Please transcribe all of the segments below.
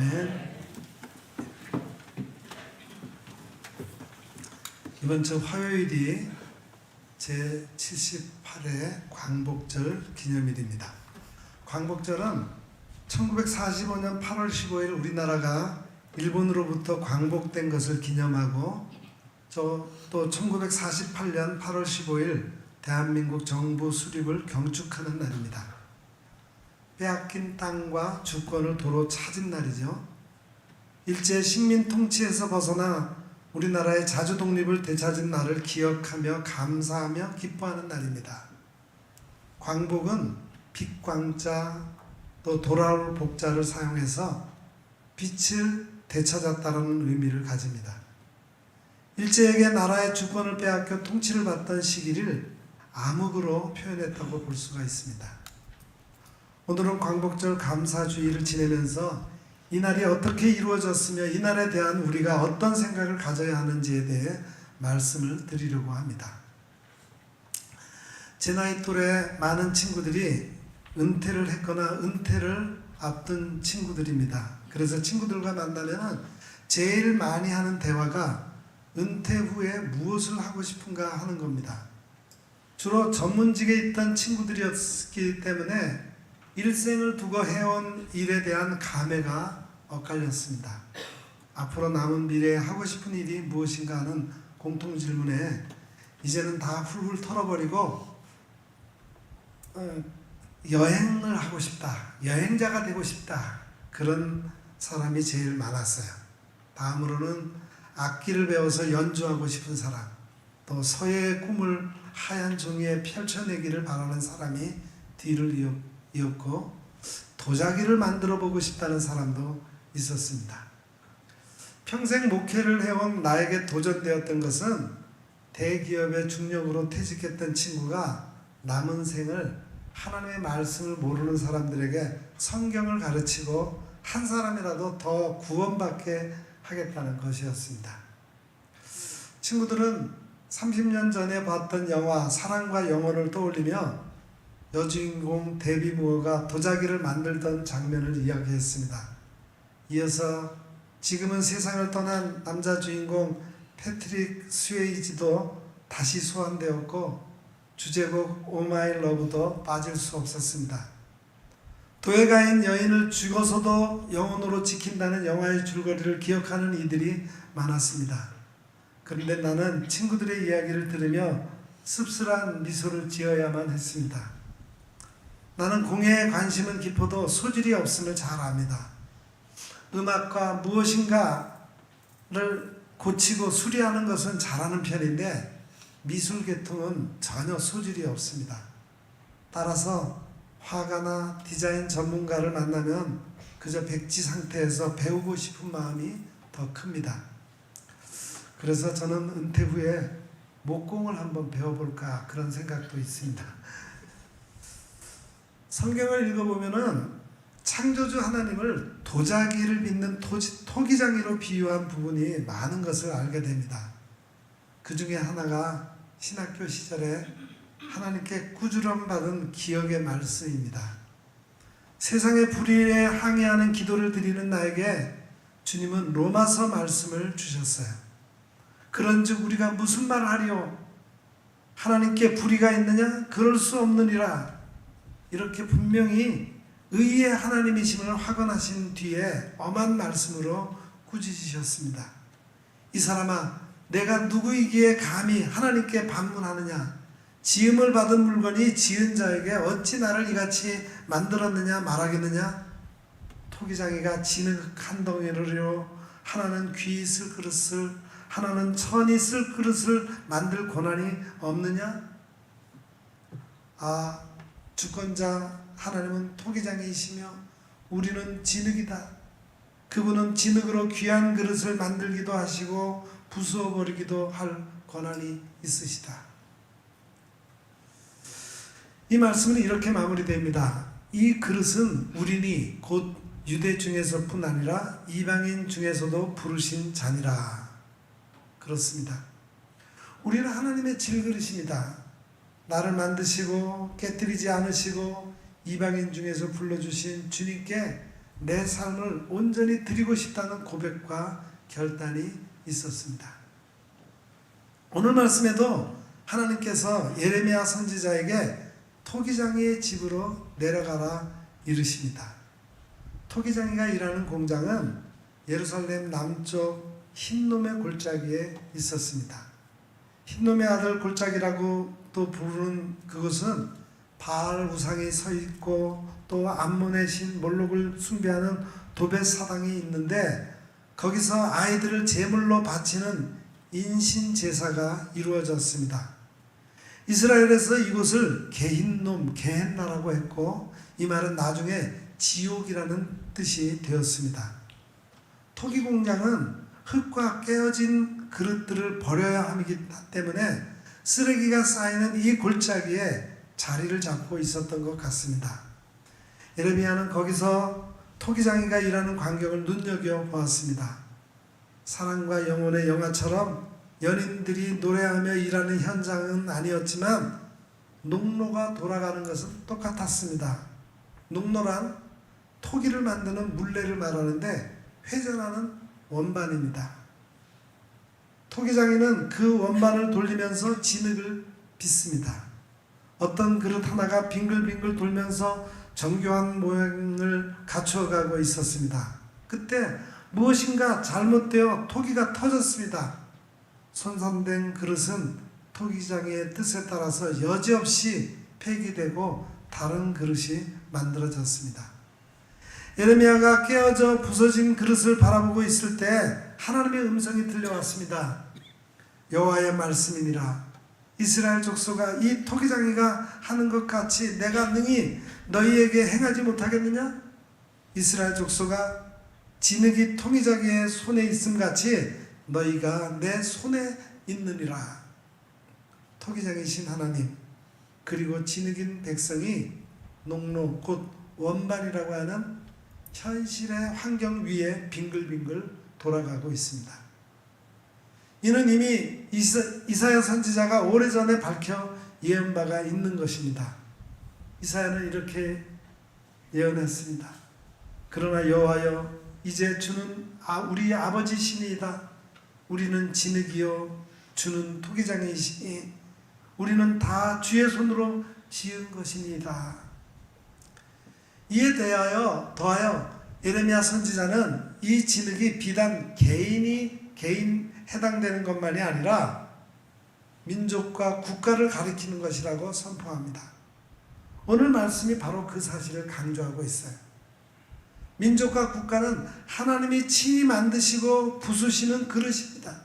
아멘. 이번 주 화요일이 제78회 광복절 기념일입니다. 광복절은 1945년 8월 15일 우리나라가 일본으로부터 광복된 것을 기념하고 또 1948년 8월 15일 대한민국 정부 수립을 경축하는 날입니다. 빼앗긴 땅과 주권을 도로 찾은 날이죠. 일제 식민 통치에서 벗어나 우리나라의 자주 독립을 되찾은 날을 기억하며 감사하며 기뻐하는 날입니다. 광복은 빛광자 또 돌아올 복자를 사용해서 빛을 되찾았다는 의미를 가집니다. 일제에게 나라의 주권을 빼앗겨 통치를 받던 시기를 암흑으로 표현했다고 볼 수가 있습니다. 오늘은 광복절 감사주의를 지내면서 이 날이 어떻게 이루어졌으며 이 날에 대한 우리가 어떤 생각을 가져야 하는지에 대해 말씀을 드리려고 합니다. 제 나이 또래 많은 친구들이 은퇴를 했거나 은퇴를 앞둔 친구들입니다. 그래서 친구들과 만나면 제일 많이 하는 대화가 은퇴 후에 무엇을 하고 싶은가 하는 겁니다. 주로 전문직에 있던 친구들이었기 때문에 일생을 두고 해온 일에 대한 감회가 엇갈렸습니다. 앞으로 남은 미래에 하고 싶은 일이 무엇인가 하는 공통질문에 이제는 다 훌훌 털어버리고 여행을 하고 싶다, 여행자가 되고 싶다, 그런 사람이 제일 많았어요. 다음으로는 악기를 배워서 연주하고 싶은 사람, 또 서예의 꿈을 하얀 종이에 펼쳐내기를 바라는 사람이 뒤를 이었고, 도자기를 만들어 보고 싶다는 사람도 있었습니다. 평생 목회를 해온 나에게 도전되었던 것은 대기업의 중력으로 퇴직했던 친구가 남은 생을 하나님의 말씀을 모르는 사람들에게 성경을 가르치고 한 사람이라도 더 구원받게 하겠다는 것이었습니다. 친구들은 30년 전에 봤던 영화 사랑과 영혼을 떠올리며 여주인공 데비 무어가 도자기를 만들던 장면을 이야기했습니다. 이어서 지금은 세상을 떠난 남자 주인공 패트릭 스웨이지도 다시 소환되었고 주제곡 오 마이 러브도 빠질 수 없었습니다. 도예가인 여인을 죽어서도 영혼으로 지킨다는 영화의 줄거리를 기억하는 이들이 많았습니다. 그런데 나는 친구들의 이야기를 들으며 씁쓸한 미소를 지어야만 했습니다. 나는 공예에 관심은 깊어도 소질이 없음을 잘 압니다. 음악과 무엇인가를 고치고 수리하는 것은 잘하는 편인데 미술 계통은 전혀 소질이 없습니다. 따라서 화가나 디자인 전문가를 만나면 그저 백지 상태에서 배우고 싶은 마음이 더 큽니다. 그래서 저는 은퇴 후에 목공을 한번 배워볼까 그런 생각도 있습니다. 성경을 읽어보면은 창조주 하나님을 도자기를 빚는 토기장이로 비유한 부분이 많은 것을 알게 됩니다. 그 중에 하나가 신학교 시절에 하나님께 꾸지람 받은 기억의 말씀입니다. 세상의 불의에 항의하는 기도를 드리는 나에게 주님은 로마서 말씀을 주셨어요. 그런즉 우리가 무슨 말을 하리요? 하나님께 불의가 있느냐? 그럴 수 없느니라. 이렇게 분명히 의의 하나님이심을 확언하신 뒤에 엄한 말씀으로 꾸짖으셨습니다. 이 사람아, 내가 누구이기에 감히 하나님께 반문하느냐? 지음을 받은 물건이 지은 자에게 어찌 나를 이같이 만들었느냐 말하겠느냐? 토기장이가 진흙 한 덩이로 하나는 귀 쓸 그릇을, 하나는 천이 쓸 그릇을 만들 고난이 없느냐? 아, 주권자 하나님은 토기장이시며 우리는 진흙이다. 그분은 진흙으로 귀한 그릇을 만들기도 하시고 부수어 버리기도 할 권한이 있으시다. 이 말씀은 이렇게 마무리됩니다. 이 그릇은 우리니 곧 유대 중에서뿐 아니라 이방인 중에서도 부르신 자니라. 그렇습니다. 우리는 하나님의 질그릇입니다. 나를 만드시고 깨뜨리지 않으시고 이방인 중에서 불러주신 주님께 내 삶을 온전히 드리고 싶다는 고백과 결단이 있었습니다. 오늘 말씀에도 하나님께서 예레미야 선지자에게 토기장이의 집으로 내려가라 이르십니다. 토기장이가 일하는 공장은 예루살렘 남쪽 흰놈의 골짜기에 있었습니다. 흰놈의 아들 골짜기라고 또 부르는 그곳은 바알 우상이 서 있고 또 암몬의 신 몰록을 숭배하는 도벳 사당이 있는데 거기서 아이들을 제물로 바치는 인신 제사가 이루어졌습니다. 이스라엘에서 이곳을 게힌놈, 게헨나라고 했고 이 말은 나중에 지옥이라는 뜻이 되었습니다. 토기 공장은 흙과 깨어진 그릇들을 버려야 하기 때문에 쓰레기가 쌓이는 이 골짜기에 자리를 잡고 있었던 것 같습니다. 예레미야는 거기서 토기장이가 일하는 광경을 눈여겨보았습니다. 사랑과 영혼의 영화처럼 연인들이 노래하며 일하는 현장은 아니었지만 농로가 돌아가는 것은 똑같았습니다. 농로란 토기를 만드는 물레를 말하는데 회전하는 원반입니다. 토기장이는 그 원반을 돌리면서 진흙을 빚습니다. 어떤 그릇 하나가 빙글빙글 돌면서 정교한 모양을 갖추어가고 있었습니다. 그때 무엇인가 잘못되어 토기가 터졌습니다. 손상된 그릇은 토기장의 뜻에 따라서 여지없이 폐기되고 다른 그릇이 만들어졌습니다. 예레미야가 깨어져 부서진 그릇을 바라보고 있을 때 하나님의 음성이 들려왔습니다. 여호와의 말씀이니라. 이스라엘 족속아, 이 토기장이가 하는 것 같이 내가 능히 너희에게 행하지 못하겠느냐? 이스라엘 족속아, 진흙이 토기장이의 손에 있음 같이 너희가 내 손에 있느니라. 토기장이신 하나님 그리고 진흙인 백성이 농로 곧 원반이라고 하는 현실의 환경 위에 빙글빙글 돌아가고 있습니다. 이는 이미 이사야 선지자가 오래전에 밝혀 예언 바가 있는 것입니다. 이사야는 이렇게 예언했습니다. 그러나 여호와여, 이제 주는 우리 아버지시니이다. 우리는 진흙이요 주는 토기장이시니 우리는 다 주의 손으로 지은 것이니이다. 이에 더하여 예레미야 선지자는 이 진흙이 비단 개인 해당되는 것만이 아니라 민족과 국가를 가리키는 것이라고 선포합니다. 오늘 말씀이 바로 그 사실을 강조하고 있어요. 민족과 국가는 하나님이 친히 만드시고 부수시는 그릇입니다.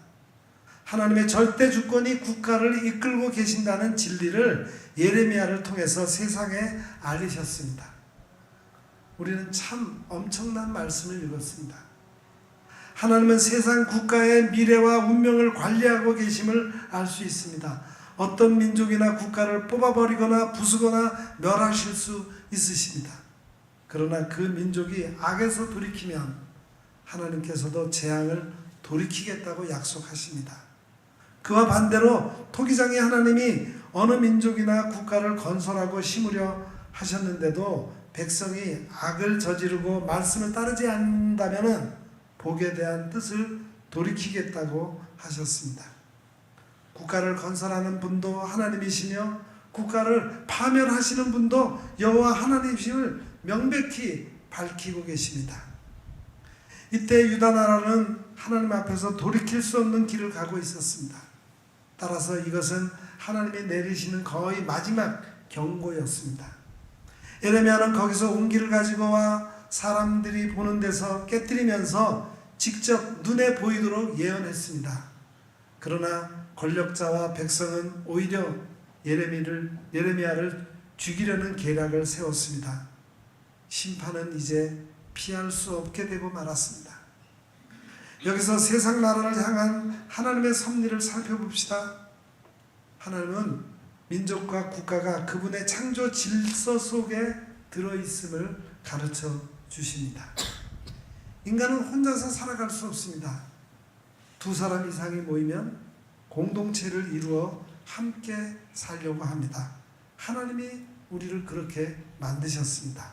하나님의 절대 주권이 국가를 이끌고 계신다는 진리를 예레미야를 통해서 세상에 알리셨습니다. 우리는 참 엄청난 말씀을 읽었습니다. 하나님은 세상 국가의 미래와 운명을 관리하고 계심을 알 수 있습니다. 어떤 민족이나 국가를 뽑아버리거나 부수거나 멸하실 수 있으십니다. 그러나 그 민족이 악에서 돌이키면 하나님께서도 재앙을 돌이키겠다고 약속하십니다. 그와 반대로 토기장의 하나님이 어느 민족이나 국가를 건설하고 심으려 하셨는데도 백성이 악을 저지르고 말씀을 따르지 않는다면 복에 대한 뜻을 돌이키겠다고 하셨습니다. 국가를 건설하는 분도 하나님이시며 국가를 파멸하시는 분도 여호와 하나님이심을 명백히 밝히고 계십니다. 이때 유다 나라는 하나님 앞에서 돌이킬 수 없는 길을 가고 있었습니다. 따라서 이것은 하나님이 내리시는 거의 마지막 경고였습니다. 예레미야는 거기서 온기를 가지고 와 사람들이 보는 데서 깨뜨리면서 직접 눈에 보이도록 예언했습니다. 그러나 권력자와 백성은 오히려 예레미야를 죽이려는 계략을 세웠습니다. 심판은 이제 피할 수 없게 되고 말았습니다. 여기서 세상 나라를 향한 하나님의 섭리를 살펴봅시다. 하나님은 민족과 국가가 그분의 창조 질서 속에 들어있음을 가르쳐 주십니다. 인간은 혼자서 살아갈 수 없습니다. 두 사람 이상이 모이면 공동체를 이루어 함께 살려고 합니다. 하나님이 우리를 그렇게 만드셨습니다.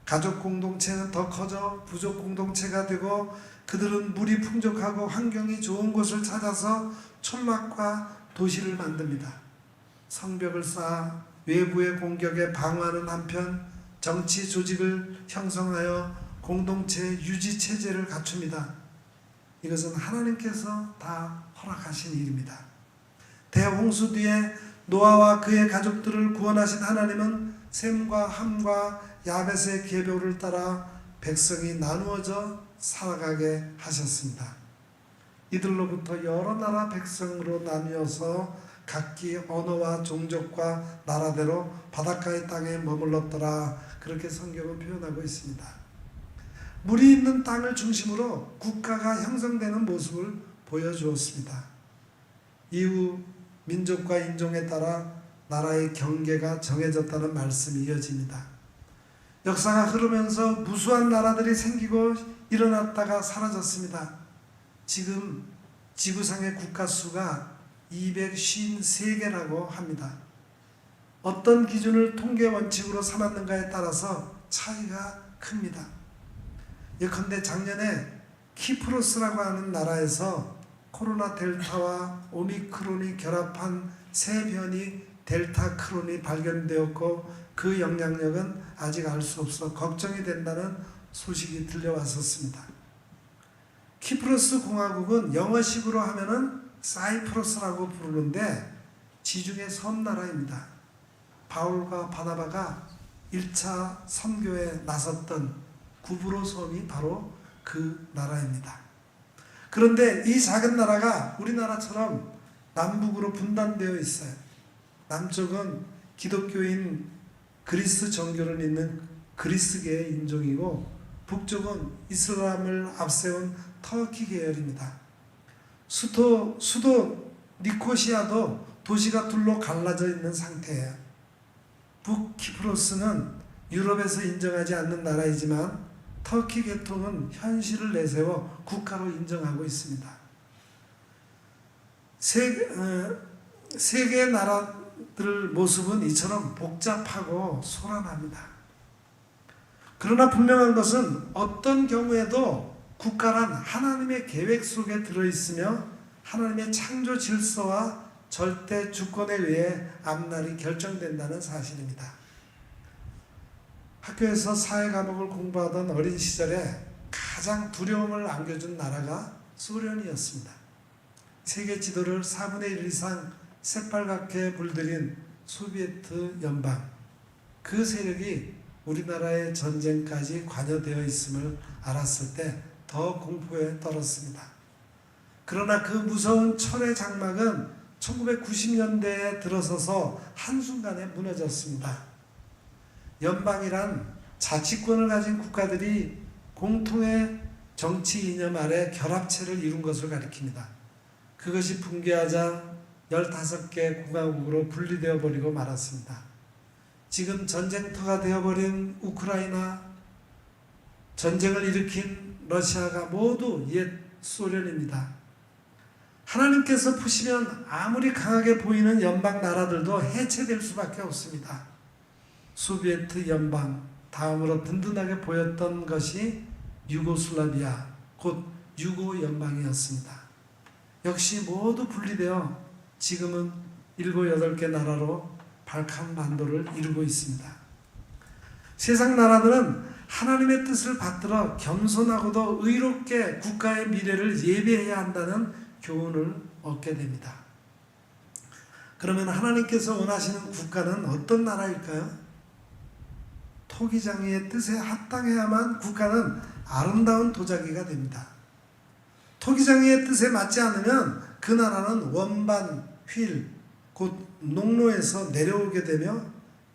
가족 공동체는 더 커져 부족 공동체가 되고 그들은 물이 풍족하고 환경이 좋은 곳을 찾아서 촌막과 도시를 만듭니다. 성벽을 쌓아 외부의 공격에 방어하는 한편 정치 조직을 형성하여 공동체 유지 체제를 갖춥니다. 이것은 하나님께서 다 허락하신 일입니다. 대홍수 뒤에 노아와 그의 가족들을 구원하신 하나님은 셈과 함과 야벳의 계보를 따라 백성이 나누어져 살아가게 하셨습니다. 이들로부터 여러 나라 백성으로 나뉘어서 각기 언어와 종족과 나라대로 바닷가의 땅에 머물렀더라. 그렇게 성경은 표현하고 있습니다. 물이 있는 땅을 중심으로 국가가 형성되는 모습을 보여주었습니다. 이후 민족과 인종에 따라 나라의 경계가 정해졌다는 말씀이 이어집니다. 역사가 흐르면서 무수한 나라들이 생기고 일어났다가 사라졌습니다. 지금 지구상의 국가 수가 253개라고 합니다. 어떤 기준을 통계 원칙으로 삼았는가에 따라서 차이가 큽니다. 예컨대 작년에 키프로스라고 하는 나라에서 코로나 델타와 오미크론이 결합한 새 변이 델타 크론이 발견되었고 그 영향력은 아직 알 수 없어 걱정이 된다는 소식이 들려왔었습니다. 키프로스 공화국은 영어식으로 하면은 사이프러스라고 부르는데 지중해 섬나라입니다. 바울과 바나바가 1차 선교에 나섰던 구브로 섬이 바로 그 나라입니다. 그런데 이 작은 나라가 우리나라처럼 남북으로 분단되어 있어요. 남쪽은 기독교인 그리스 정교를 믿는 그리스계의 인종이고 북쪽은 이슬람을 앞세운 터키 계열입니다. 수도 니코시아도 도시가 둘로 갈라져 있는 상태예요. 북키프로스는 유럽에서 인정하지 않는 나라이지만 터키 계통은 현실을 내세워 국가로 인정하고 있습니다. 세계 나라들 모습은 이처럼 복잡하고 소란합니다. 그러나 분명한 것은 어떤 경우에도 국가란 하나님의 계획 속에 들어있으며 하나님의 창조 질서와 절대 주권에 의해 앞날이 결정된다는 사실입니다. 학교에서 사회 과목을 공부하던 어린 시절에 가장 두려움을 안겨준 나라가 소련이었습니다. 세계 지도를 4분의 1 이상 새빨갛게 물들인 소비에트 연방, 그 세력이 우리나라의 전쟁까지 관여되어 있음을 알았을 때 더 공포에 떨었습니다. 그러나 그 무서운 철의 장막은 1990년대에 들어서서 한순간에 무너졌습니다. 연방이란 자치권을 가진 국가들이 공통의 정치 이념 아래 결합체를 이룬 것을 가리킵니다. 그것이 붕괴하자 15개 공화국으로 분리되어 버리고 말았습니다. 지금 전쟁터가 되어버린 우크라이나, 전쟁을 일으킨 러시아가 모두 옛 소련입니다. 하나님께서 푸시면 아무리 강하게 보이는 연방 나라들도 해체될 수밖에 없습니다. 소비에트 연방, 다음으로 든든하게 보였던 것이 유고슬라비아, 곧 유고 연방이었습니다. 역시 모두 분리되어 지금은 7, 8개 나라로 발칸반도를 이루고 있습니다. 세상 나라들은 하나님의 뜻을 받들어 겸손하고도 의롭게 국가의 미래를 예배해야 한다는 교훈을 얻게 됩니다. 그러면 하나님께서 원하시는 국가는 어떤 나라일까요? 토기장이의 뜻에 합당해야만 국가는 아름다운 도자기가 됩니다. 토기장이의 뜻에 맞지 않으면 그 나라는 원반, 휠, 곧 농로에서 내려오게 되며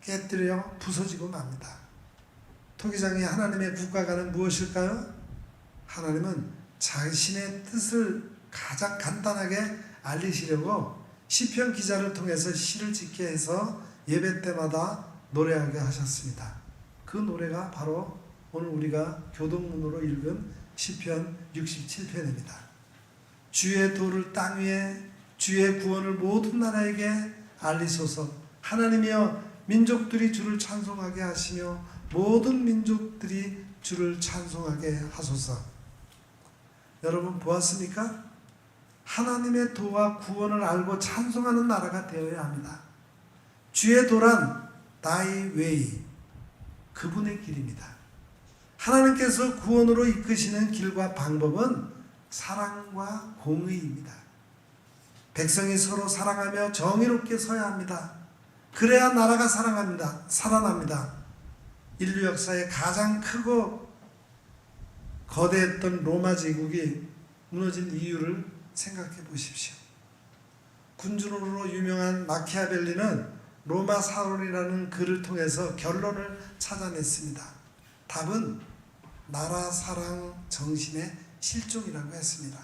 깨뜨려 부서지고 맙니다. 토기장이 하나님의 국가관은 무엇일까요? 하나님은 자신의 뜻을 가장 간단하게 알리시려고 시편 기자를 통해서 시를 짓게 해서 예배 때마다 노래하게 하셨습니다. 그 노래가 바로 오늘 우리가 교동문으로 읽은 시편 67편입니다. 주의 도를 땅 위에, 주의 구원을 모든 나라에게 알리소서. 하나님이여 민족들이 주를 찬송하게 하시며 모든 민족들이 주를 찬송하게 하소서. 여러분 보았습니까? 하나님의 도와 구원을 알고 찬송하는 나라가 되어야 합니다. 주의 도란 Thy way, 그분의 길입니다. 하나님께서 구원으로 이끄시는 길과 방법은 사랑과 공의입니다. 백성이 서로 사랑하며 정의롭게 서야 합니다. 그래야 나라가 살아납니다. 인류 역사의 가장 크고 거대했던 로마 제국이 무너진 이유를 생각해 보십시오. 군주로 유명한 마키아벨리는 로마 사론이라는 글을 통해서 결론을 찾아냈습니다. 답은 나라 사랑 정신의 실종이라고 했습니다.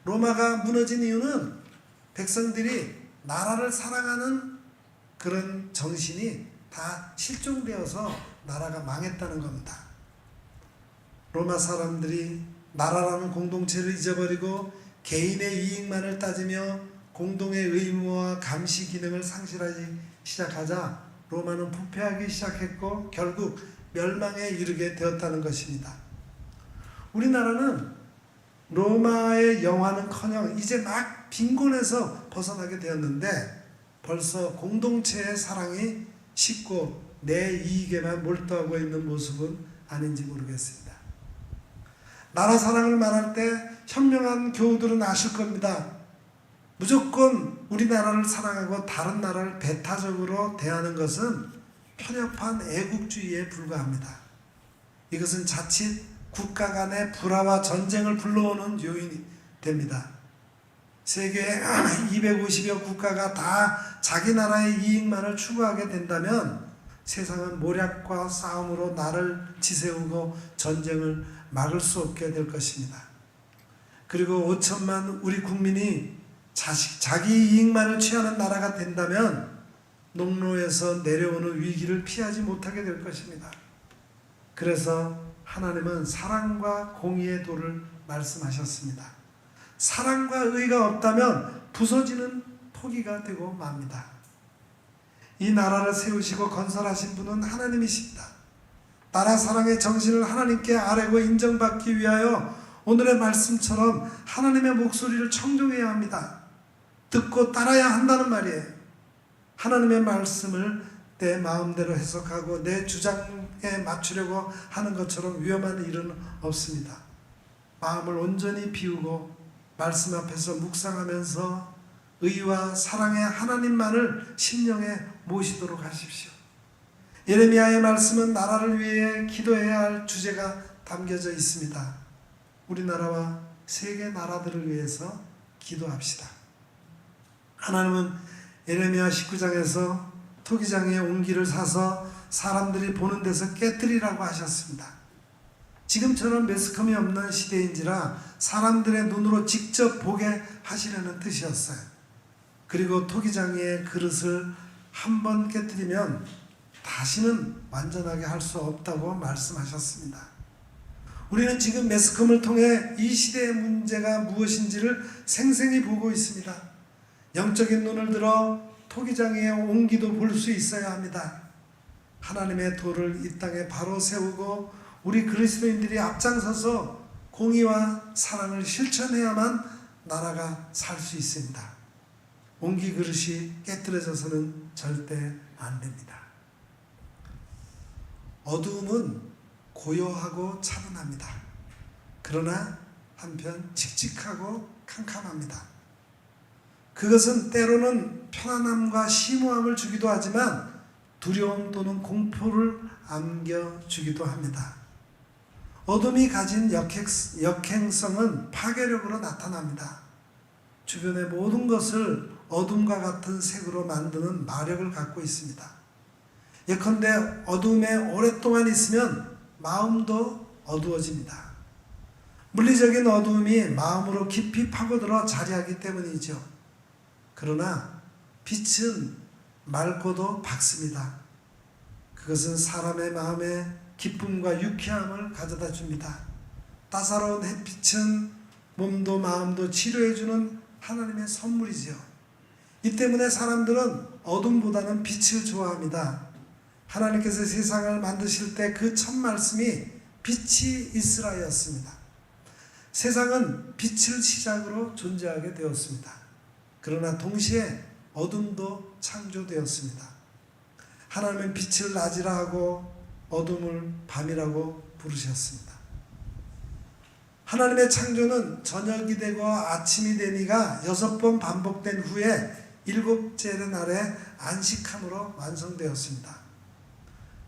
로마가 무너진 이유는 백성들이 나라를 사랑하는 그런 정신이 다 실종되어서 나라가 망했다는 겁니다. 로마 사람들이 나라라는 공동체를 잊어버리고 개인의 이익만을 따지며 공동의 의무와 감시 기능을 상실하기 시작하자 로마는 부패하기 시작했고 결국 멸망에 이르게 되었다는 것입니다. 우리나라는 로마의 영화는커녕 이제 막 빈곤에서 벗어나게 되었는데 벌써 공동체의 사랑이 식고 내 이익에만 몰두하고 있는 모습은 아닌지 모르겠습니다. 나라 사랑을 말할 때 현명한 교우들은 아실 겁니다. 무조건 우리나라를 사랑하고 다른 나라를 배타적으로 대하는 것은 편협한 애국주의에 불과합니다. 이것은 자칫 국가 간의 불화와 전쟁을 불러오는 요인이 됩니다. 세계 250여 국가가 다 자기 나라의 이익만을 추구하게 된다면 세상은 모략과 싸움으로 나를 지새우고 전쟁을 막을 수 없게 될 것입니다. 그리고 5천만 우리 국민이 자기 이익만을 취하는 나라가 된다면 농로에서 내려오는 위기를 피하지 못하게 될 것입니다. 그래서 하나님은 사랑과 공의의 도를 말씀하셨습니다. 사랑과 의가 없다면 부서지는 포기가 되고 맙니다. 이 나라를 세우시고 건설하신 분은 하나님이십니다. 나라 사랑의 정신을 하나님께 아뢰고 인정받기 위하여 오늘의 말씀처럼 하나님의 목소리를 청종해야 합니다. 듣고 따라야 한다는 말이에요. 하나님의 말씀을 내 마음대로 해석하고 내 주장에 맞추려고 하는 것처럼 위험한 일은 없습니다. 마음을 온전히 비우고 말씀 앞에서 묵상하면서 의와 사랑의 하나님만을 심령에 모시도록 하십시오. 예레미야의 말씀은 나라를 위해 기도해야 할 주제가 담겨져 있습니다. 우리나라와 세계 나라들을 위해서 기도합시다. 하나님은 예레미야 19장에서 토기장의 옹기를 사서 사람들이 보는 데서 깨뜨리라고 하셨습니다. 지금처럼 매스컴이 없는 시대인지라 사람들의 눈으로 직접 보게 하시려는 뜻이었어요. 그리고 토기장의 그릇을 한번 깨뜨리면 다시는 완전하게 할 수 없다고 말씀하셨습니다. 우리는 지금 매스컴을 통해 이 시대의 문제가 무엇인지를 생생히 보고 있습니다. 영적인 눈을 들어 토기장의 옹기도 볼 수 있어야 합니다. 하나님의 도를 이 땅에 바로 세우고 우리 그리스도인들이 앞장서서 공의와 사랑을 실천해야만 나라가 살 수 있습니다. 옹기 그릇이 깨뜨려져서는 절대 안 됩니다. 어두움은 고요하고 차분합니다. 그러나 한편 칙칙하고 캄캄합니다. 그것은 때로는 편안함과 심오함을 주기도 하지만 두려움 또는 공포를 안겨주기도 합니다. 어둠이 가진 역행성은 파괴력으로 나타납니다. 주변의 모든 것을 어둠과 같은 색으로 만드는 마력을 갖고 있습니다. 예컨대 어둠에 오랫동안 있으면 마음도 어두워집니다. 물리적인 어두움이 마음으로 깊이 파고들어 자리하기 때문이죠. 그러나 빛은 맑고도 밝습니다. 그것은 사람의 마음에 기쁨과 유쾌함을 가져다 줍니다. 따사로운 햇빛은 몸도 마음도 치료해주는 하나님의 선물이지요. 이 때문에 사람들은 어둠보다는 빛을 좋아합니다. 하나님께서 세상을 만드실 때 그 첫 말씀이 빛이 있으라였습니다. 세상은 빛을 시작으로 존재하게 되었습니다. 그러나 동시에 어둠도 창조되었습니다. 하나님은 빛을 낮이라 하고 어둠을 밤이라고 부르셨습니다. 하나님의 창조는 저녁이 되고 아침이 되니가 6번 반복된 후에 7째 날에 안식함으로 완성되었습니다.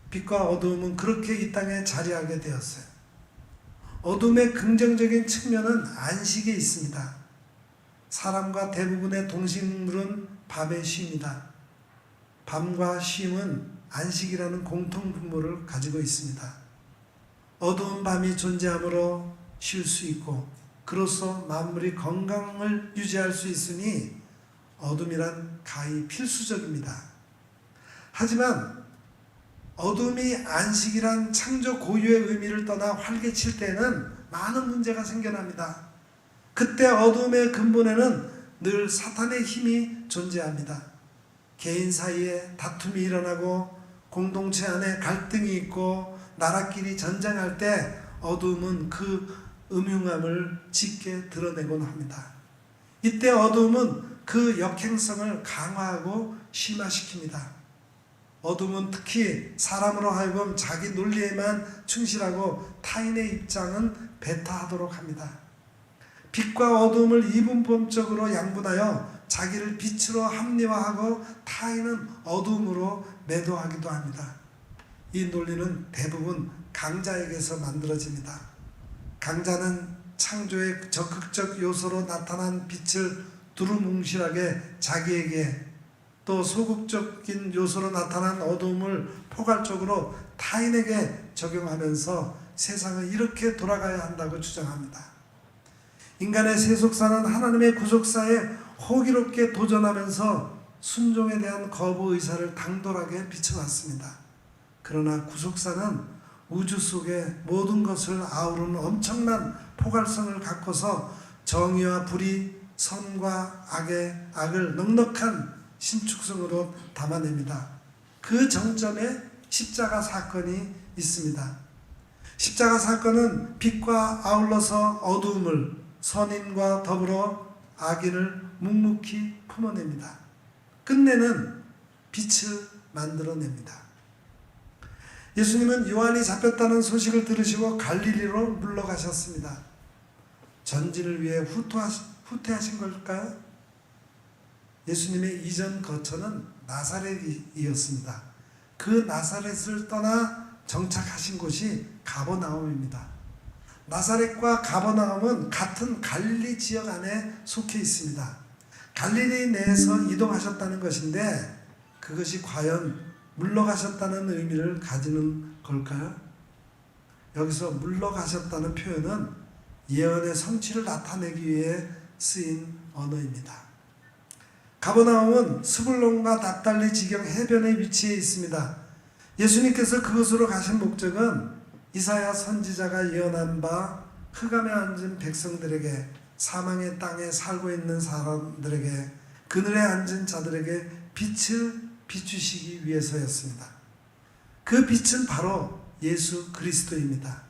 빛과 어두움은 그렇게 이 땅에 자리하게 되었어요. 어둠의 긍정적인 측면은 안식에 있습니다. 사람과 대부분의 동식물은 밤에 쉽니다. 밤과 쉼은 안식이라는 공통분모를 가지고 있습니다. 어두운 밤이 존재하므로 쉴 수 있고 그로써 만물이 건강을 유지할 수 있으니 어둠이란 가히 필수적입니다. 하지만 어둠이 안식이란 창조 고유의 의미를 떠나 활개칠 때는 많은 문제가 생겨납니다. 그때 어둠의 근본에는 늘 사탄의 힘이 존재합니다. 개인 사이에 다툼이 일어나고 공동체 안에 갈등이 있고 나라끼리 전쟁할 때 어둠은 그 음흉함을 짙게 드러내곤 합니다. 이때 어둠은 그 역행성을 강화하고 심화시킵니다. 어둠은 특히 사람으로 하여금 자기 논리에만 충실하고 타인의 입장은 배타하도록 합니다. 빛과 어둠을 이분법적으로 양분하여 자기를 빛으로 합리화하고 타인은 어둠으로 매도하기도 합니다. 이 논리는 대부분 강자에게서 만들어집니다. 강자는 창조의 적극적 요소로 나타난 빛을 두루뭉실하게 자기에게, 또 소극적인 요소로 나타난 어둠을 포괄적으로 타인에게 적용하면서 세상은 이렇게 돌아가야 한다고 주장합니다. 인간의 세속사는 하나님의 구속사에 호기롭게 도전하면서 순종에 대한 거부 의사를 당돌하게 비춰왔습니다. 그러나 구속사는 우주 속의 모든 것을 아우르는 엄청난 포괄성을 갖고서 정의와 불의, 선과 악을 넉넉한 신축성으로 담아냅니다. 그 정점에 십자가 사건이 있습니다. 십자가 사건은 빛과 아울러서 어두움을, 선인과 더불어 악인을 묵묵히 품어냅니다. 끝내는 빛을 만들어냅니다. 예수님은 요한이 잡혔다는 소식을 들으시고 갈릴리로 물러가셨습니다. 전진을 위해 후퇴하신 걸까요? 예수님의 이전 거처는 나사렛이었습니다. 그 나사렛을 떠나 정착하신 곳이 가버나움입니다. 나사렛과 가버나움은 같은 갈릴리 지역 안에 속해 있습니다. 갈릴리 내에서 이동하셨다는 것인데 그것이 과연 물러가셨다는 의미를 가지는 걸까요? 여기서 물러가셨다는 표현은 예언의 성취를 나타내기 위해 쓰인 언어입니다. 가버나움은 스불론과 납달리 지경 해변에 위치해 있습니다. 예수님께서 그곳으로 가신 목적은 이사야 선지자가 예언한 바 흑암에 앉은 백성들에게, 사망의 땅에 살고 있는 사람들에게, 그늘에 앉은 자들에게 빛을 비추시기 위해서였습니다. 그 빛은 바로 예수 그리스도입니다.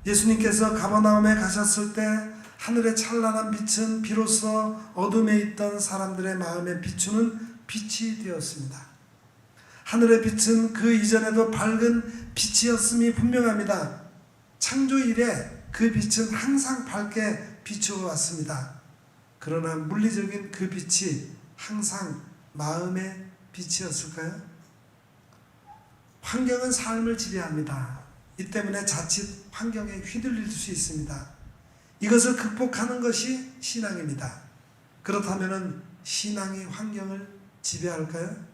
예수님께서 가버나움에 가셨을 때 하늘의 찬란한 빛은 비로소 어둠에 있던 사람들의 마음에 비추는 빛이 되었습니다. 하늘의 빛은 그 이전에도 밝은 빛이었음이 분명합니다. 창조 이래 그 빛은 항상 밝게 비추어 왔습니다. 그러나 물리적인 그 빛이 항상 마음의 빛이었을까요? 환경은 삶을 지배합니다. 이 때문에 자칫 환경에 휘둘릴 수 있습니다. 이것을 극복하는 것이 신앙입니다. 그렇다면 신앙이 환경을 지배할까요?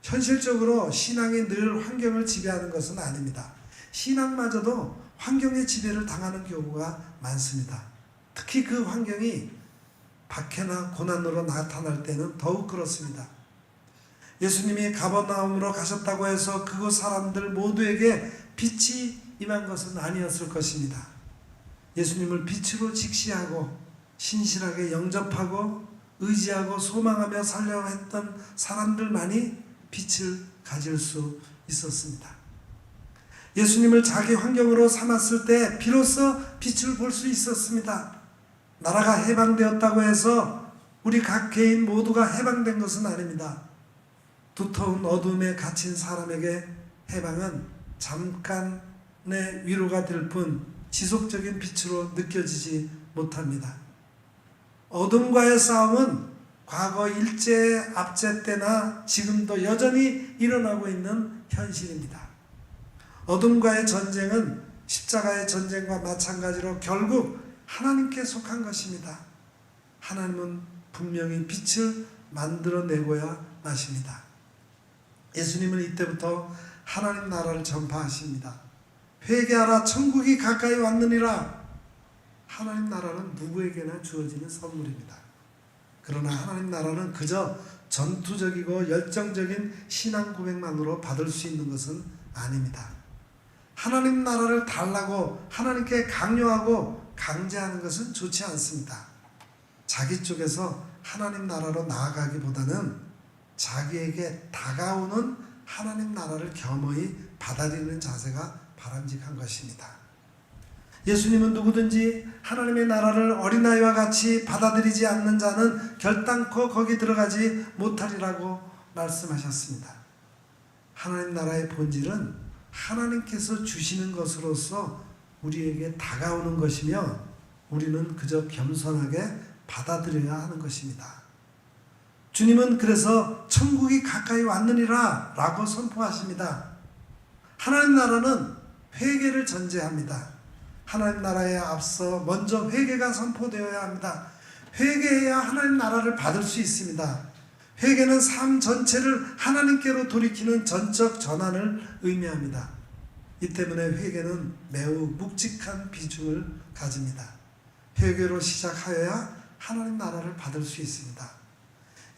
현실적으로 신앙이 늘 환경을 지배하는 것은 아닙니다. 신앙마저도 환경의 지배를 당하는 경우가 많습니다. 특히 그 환경이 박해나 고난으로 나타날 때는 더욱 그렇습니다. 예수님이 가버나움으로 가셨다고 해서 그곳 사람들 모두에게 빛이 임한 것은 아니었을 것입니다. 예수님을 빛으로 직시하고 신실하게 영접하고 의지하고 소망하며 살려고 했던 사람들만이 빛을 가질 수 있었습니다. 예수님을 자기 환경으로 삼았을 때 비로소 빛을 볼 수 있었습니다. 나라가 해방되었다고 해서 우리 각 개인 모두가 해방된 것은 아닙니다. 두터운 어둠에 갇힌 사람에게 해방은 잠깐의 위로가 될 뿐 지속적인 빛으로 느껴지지 못합니다. 어둠과의 싸움은 과거 일제, 압제 때나 지금도 여전히 일어나고 있는 현실입니다. 어둠과의 전쟁은 십자가의 전쟁과 마찬가지로 결국 하나님께 속한 것입니다. 하나님은 분명히 빛을 만들어내고야 마십니다. 예수님은 이때부터 하나님 나라를 전파하십니다. 회개하라, 천국이 가까이 왔느니라. 하나님 나라는 누구에게나 주어지는 선물입니다. 그러나 하나님 나라는 그저 전투적이고 열정적인 신앙 고백만으로 받을 수 있는 것은 아닙니다. 하나님 나라를 달라고 하나님께 강요하고 강제하는 것은 좋지 않습니다. 자기 쪽에서 하나님 나라로 나아가기보다는 자기에게 다가오는 하나님 나라를 겸허히 받아들이는 자세가 바람직한 것입니다. 예수님은 누구든지 하나님의 나라를 어린아이와 같이 받아들이지 않는 자는 결단코 거기 들어가지 못하리라고 말씀하셨습니다. 하나님 나라의 본질은 하나님께서 주시는 것으로서 우리에게 다가오는 것이며 우리는 그저 겸손하게 받아들여야 하는 것입니다. 주님은 그래서 천국이 가까이 왔느니라 라고 선포하십니다. 하나님 나라는 회개를 전제합니다. 하나님 나라에 앞서 먼저 회개가 선포되어야 합니다. 회개해야 하나님 나라를 받을 수 있습니다. 회개는 삶 전체를 하나님께로 돌이키는 전적 전환을 의미합니다. 이 때문에 회개는 매우 묵직한 비중을 가집니다. 회개로 시작하여야 하나님 나라를 받을 수 있습니다.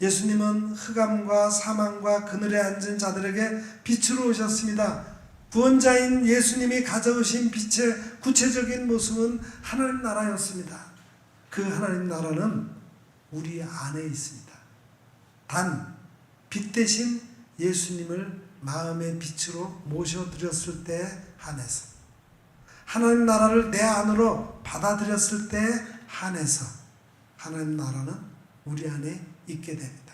예수님은 흑암과 사망과 그늘에 앉은 자들에게 빛으로 오셨습니다. 구원자인 예수님이 가져오신 빛의 구체적인 모습은 하나님 나라였습니다. 그 하나님 나라는 우리 안에 있습니다. 단, 빛 대신 예수님을 마음의 빛으로 모셔드렸을 때 한해서, 하나님 나라를 내 안으로 받아들였을 때 한해서 하나님 나라는 우리 안에 있게 됩니다.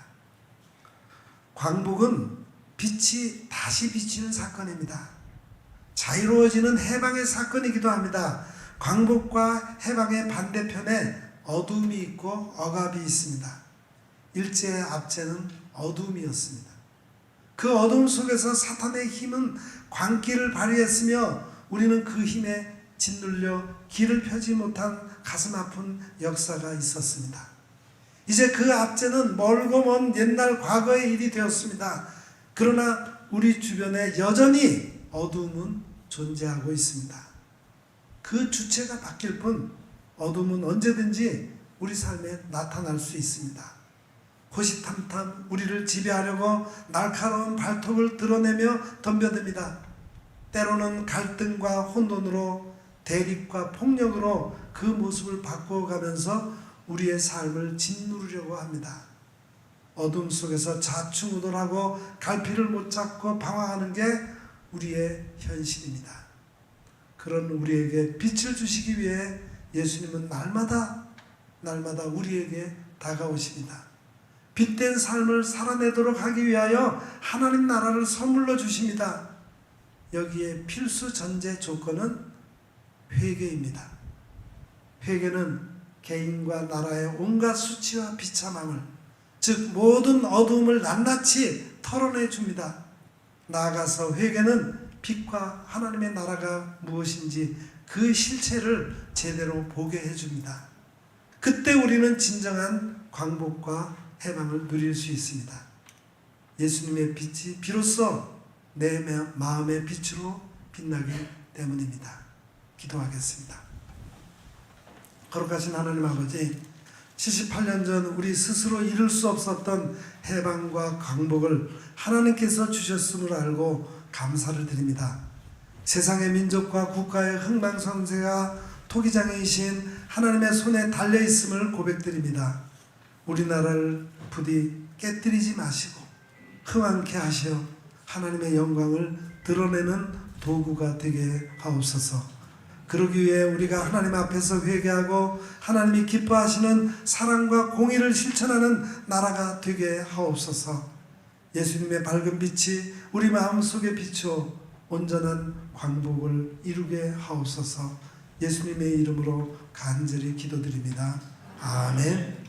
광복은 빛이 다시 비치는 사건입니다. 자유로워지는 해방의 사건이기도 합니다. 광복과 해방의 반대편에 어둠이 있고 억압이 있습니다. 일제의 압제는 어둠이었습니다. 그 어둠 속에서 사탄의 힘은 광기를 발휘했으며 우리는 그 힘에 짓눌려 길을 펴지 못한 가슴 아픈 역사가 있었습니다. 이제 그 압제는 멀고 먼 옛날 과거의 일이 되었습니다. 그러나 우리 주변에 여전히 어둠은 존재하고 있습니다. 그 주체가 바뀔 뿐 어둠은 언제든지 우리 삶에 나타날 수 있습니다. 호시탐탐 우리를 지배하려고 날카로운 발톱을 드러내며 덤벼듭니다. 때로는 갈등과 혼돈으로, 대립과 폭력으로 그 모습을 바꿔가면서 우리의 삶을 짓누르려고 합니다. 어둠 속에서 좌충우돌하고 갈피를 못 잡고 방황하는 게 우리의 현실입니다. 그런 우리에게 빛을 주시기 위해 예수님은 날마다 우리에게 다가오십니다. 빛된 삶을 살아내도록 하기 위하여 하나님 나라를 선물로 주십니다. 여기에 필수 전제 조건은 회개입니다. 회개는 개인과 나라의 온갖 수치와 비참함을, 즉 모든 어두움을 낱낱이 털어내 줍니다. 나아가서 회개는 빛과 하나님의 나라가 무엇인지 그 실체를 제대로 보게 해줍니다. 그때 우리는 진정한 광복과 해방을 누릴 수 있습니다. 예수님의 빛이 비로소 내 마음의 빛으로 빛나기 때문입니다. 기도하겠습니다. 거룩하신 하나님 아버지, 78년 전 우리 스스로 이룰 수 없었던 해방과 광복을 하나님께서 주셨음을 알고 감사를 드립니다. 세상의 민족과 국가의 흥망성쇠가 토기장이신 하나님의 손에 달려있음을 고백드립니다. 우리나라를 부디 깨뜨리지 마시고 흥왕케 하시어 하나님의 영광을 드러내는 도구가 되게 하옵소서. 그러기 위해 우리가 하나님 앞에서 회개하고 하나님이 기뻐하시는 사랑과 공의를 실천하는 나라가 되게 하옵소서. 예수님의 밝은 빛이 우리 마음속에 비추어 온전한 광복을 이루게 하옵소서. 예수님의 이름으로 간절히 기도드립니다. 아멘.